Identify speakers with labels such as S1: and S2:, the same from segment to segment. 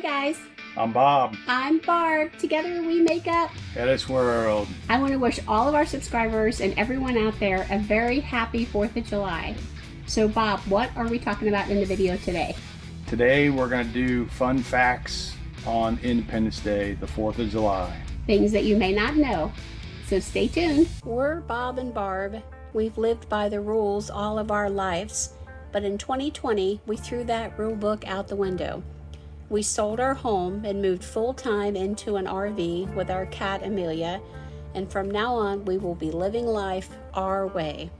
S1: guys.
S2: I'm Bob.
S1: I'm Barb. Together we make up
S2: HetteshWorld.
S1: I want to wish all of our subscribers and everyone out there a very happy 4th of July. So Bob, what are we talking about in the video today?
S2: Today we're going to do fun facts on Independence Day, the 4th of July.
S1: Things that you may not know. So stay tuned. We're Bob and Barb. We've lived by the rules all of our lives, but in 2020 we threw that rule book out the window. We sold our home and moved full-time into an RV with our cat Amelia, and from now on we will be living life our way.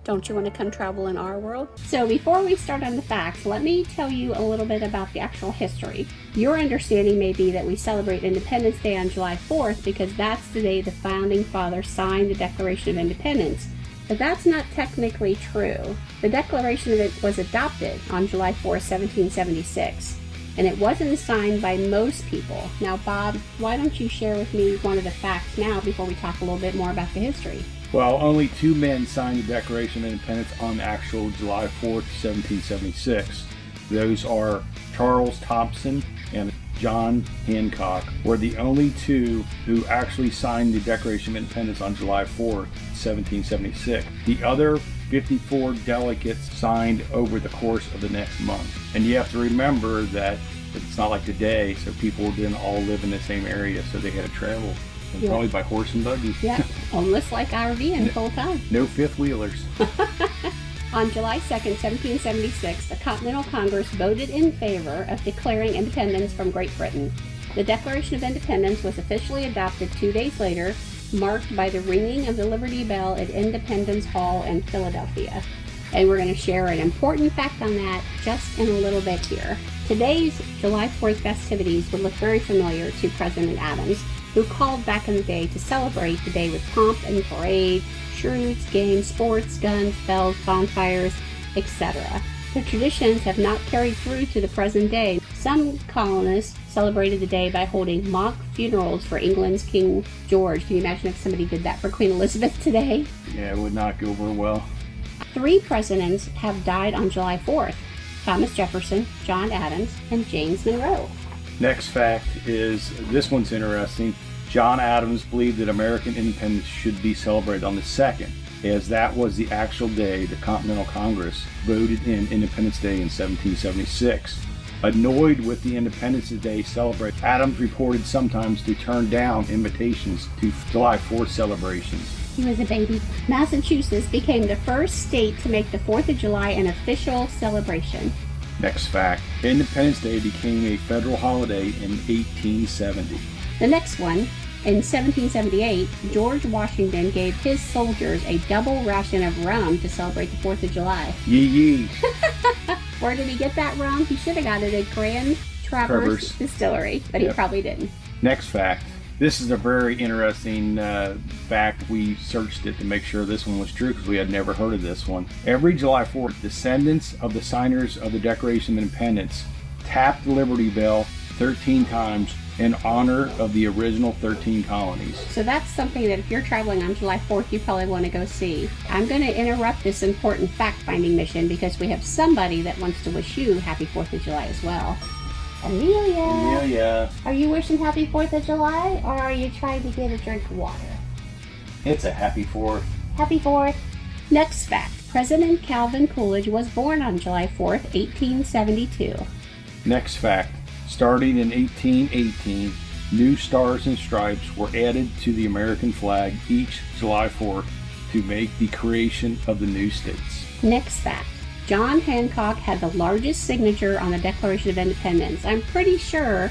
S1: Don't you want to come travel in our world? So before we start on the facts, let me tell you a little bit about the actual history. Your understanding may be that we celebrate Independence Day on July 4th because that's the day the Founding Fathers signed the Declaration of Independence. But that's not technically true. The Declaration of it was adopted on July 4th, 1776. And it wasn't signed by most people. Now, Bob, why don't you share with me one of the facts now before we talk a little bit more about the history?
S2: Well, only 2 men signed the Declaration of Independence on actual July 4th, 1776. Those are Charles Thompson and John Hancock were the only 2 who actually signed the Declaration of Independence on July 4th, 1776. The other 54 delegates signed over the course of the next month. And you have to remember that it's not like today, so people didn't all live in the same area, so they had to travel. And probably by horse and buggy.
S1: Yeah, almost like RVing the whole time.
S2: No fifth wheelers.
S1: On July 2nd, 1776, the Continental Congress voted in favor of declaring independence from Great Britain. The Declaration of Independence was officially adopted 2 days later, marked by the ringing of the Liberty Bell at Independence Hall in Philadelphia. And we're going to share an important fact on that just in a little bit here. Today's July 4th festivities would look very familiar to President Adams, who called back in the day to celebrate the day with pomp and parade, charades, games, sports, guns, bells, bonfires, etc. The traditions have not carried through to the present day. Some colonists celebrated the day by holding mock funerals for England's King George. Can you imagine if somebody did that for Queen Elizabeth today?
S2: Yeah, it would not go over well.
S1: 3 presidents have died on July 4th. Thomas Jefferson, John Adams, and James Monroe.
S2: Next fact is, this one's interesting. John Adams believed that American independence should be celebrated on the 2nd, as that was the actual day the Continental Congress voted in Independence Day in 1776. Annoyed with the Independence Day celebration, Adams reported sometimes to turn down invitations to July 4th celebrations.
S1: He was a baby. Massachusetts became the first state to make the 4th of July an official celebration.
S2: Next fact, Independence Day became a federal holiday in 1870.
S1: The next one, in 1778, George Washington gave his soldiers a double ration of rum to celebrate the 4th of July.
S2: Yee yee.
S1: Where did he get that rum? He should have got it at Grand Traverse Distillery, but he probably didn't.
S2: Next fact. This is a very interesting fact. We searched it to make sure this one was true because we had never heard of this one. Every July 4th, descendants of the signers of the Declaration of Independence tapped the Liberty Bell 13 times in honor of the original 13 colonies.
S1: So that's something that if you're traveling on July 4th, you probably want to go see. I'm going to interrupt this important fact-finding mission because we have somebody that wants to wish you happy 4th of July as well. Amelia, are you wishing happy 4th of July, or are you trying to get a drink of water?
S2: It's a happy 4th.
S1: Happy 4th. Next fact. President Calvin Coolidge was born on July 4th, 1872.
S2: Next fact. Starting in 1818, new stars and stripes were added to the American flag each July 4th to make the creation of the new states.
S1: Next fact. John Hancock had the largest signature on the Declaration of Independence. I'm pretty sure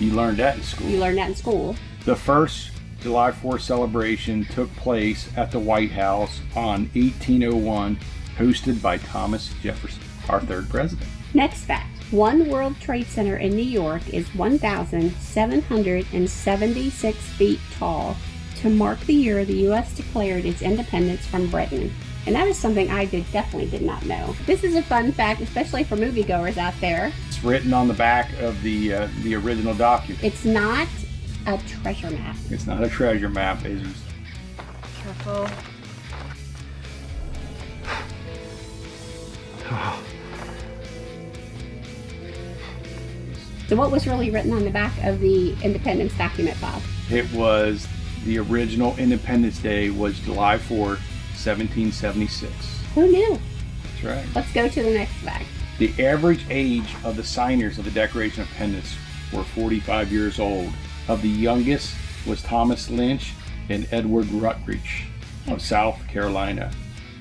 S2: you learned that in school. The first July 4th celebration took place at the White House on 1801, hosted by Thomas Jefferson, our 3rd president.
S1: Next fact. One World Trade Center in New York is 1,776 feet tall to mark the year the U.S. declared its independence from Britain. And that is something I definitely did not know. This is a fun fact, especially for moviegoers out there.
S2: It's written on the back of the original document.
S1: It's not a treasure map.
S2: It's not a treasure map. It's
S1: Careful. So what was really written on the back of the Independence document, Bob?
S2: It was the original Independence Day was July 4th, 1776.
S1: Who knew?
S2: That's right.
S1: Let's go to the next fact.
S2: The average age of the signers of the Declaration of Independence were 45 years old. Of the youngest was Thomas Lynch and Edward Rutledge of South Carolina,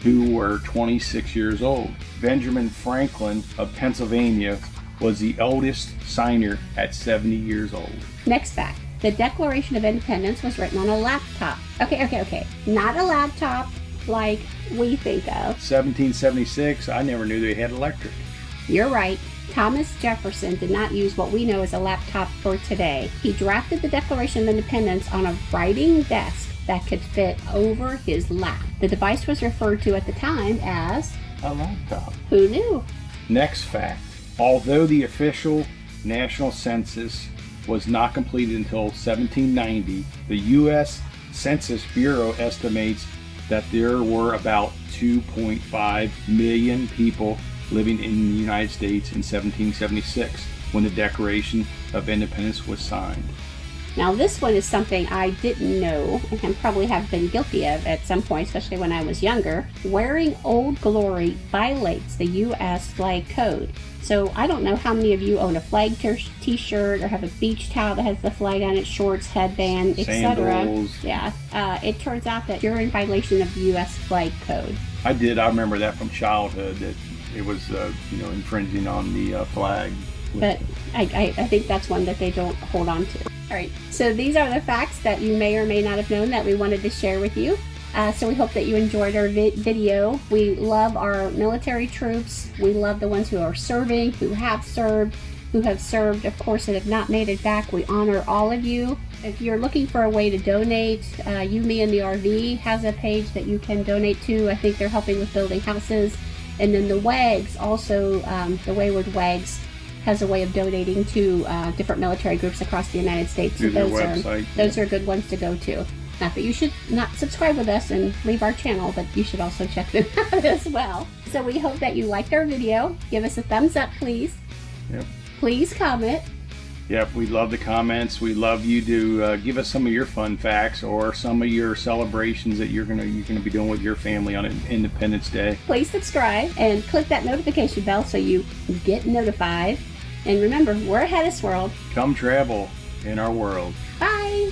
S2: who were 26 years old. Benjamin Franklin of Pennsylvania was the eldest signer at 70 years old.
S1: Next fact. The Declaration of Independence was written on a laptop. Okay. Not a laptop like we think of.
S2: 1776, I never knew they had electric.
S1: You're right. Thomas Jefferson did not use what we know as a laptop for today. He drafted the Declaration of Independence on a writing desk that could fit over his lap. The device was referred to at the time as
S2: a laptop.
S1: Who knew?
S2: Next fact. Although the official national census was not completed until 1790, the U.S. Census Bureau estimates that there were about 2.5 million people living in the United States in 1776 when the Declaration of Independence was signed.
S1: Now this one is something I didn't know and probably have been guilty of at some point, especially when I was younger. Wearing Old Glory violates the U.S. flag code. So I don't know how many of you own a flag t-shirt or have a beach towel that has the flag on it, shorts, headband, etc. Yeah, it turns out that you're in violation of the U.S. flag code.
S2: I did. I remember that from childhood, that it was infringing on the flag.
S1: But I think that's one that they don't hold on to. All right, so these are the facts that you may or may not have known that we wanted to share with you. So we hope that you enjoyed our video. We love our military troops. We love the ones who are serving, who have served, of course, and have not made it back. We honor all of you. If you're looking for a way to donate, You, Me, and the RV has a page that you can donate to. I think they're helping with building houses. And then the Waggs, also the Wayward Waggs, has a way of donating to different military groups across the United States. So those are good ones to go to. Not that you should not subscribe with us and leave our channel, but you should also check them out as well. So we hope that you liked our video. Give us a thumbs up, please.
S2: Yep.
S1: Please comment.
S2: Yep, we love the comments. We love you to give us some of your fun facts or some of your celebrations that you're gonna be doing with your family on Independence Day.
S1: Please subscribe and click that notification bell so you get notified. And remember, we're HetteshWorld.
S2: Come travel in our world.
S1: Bye.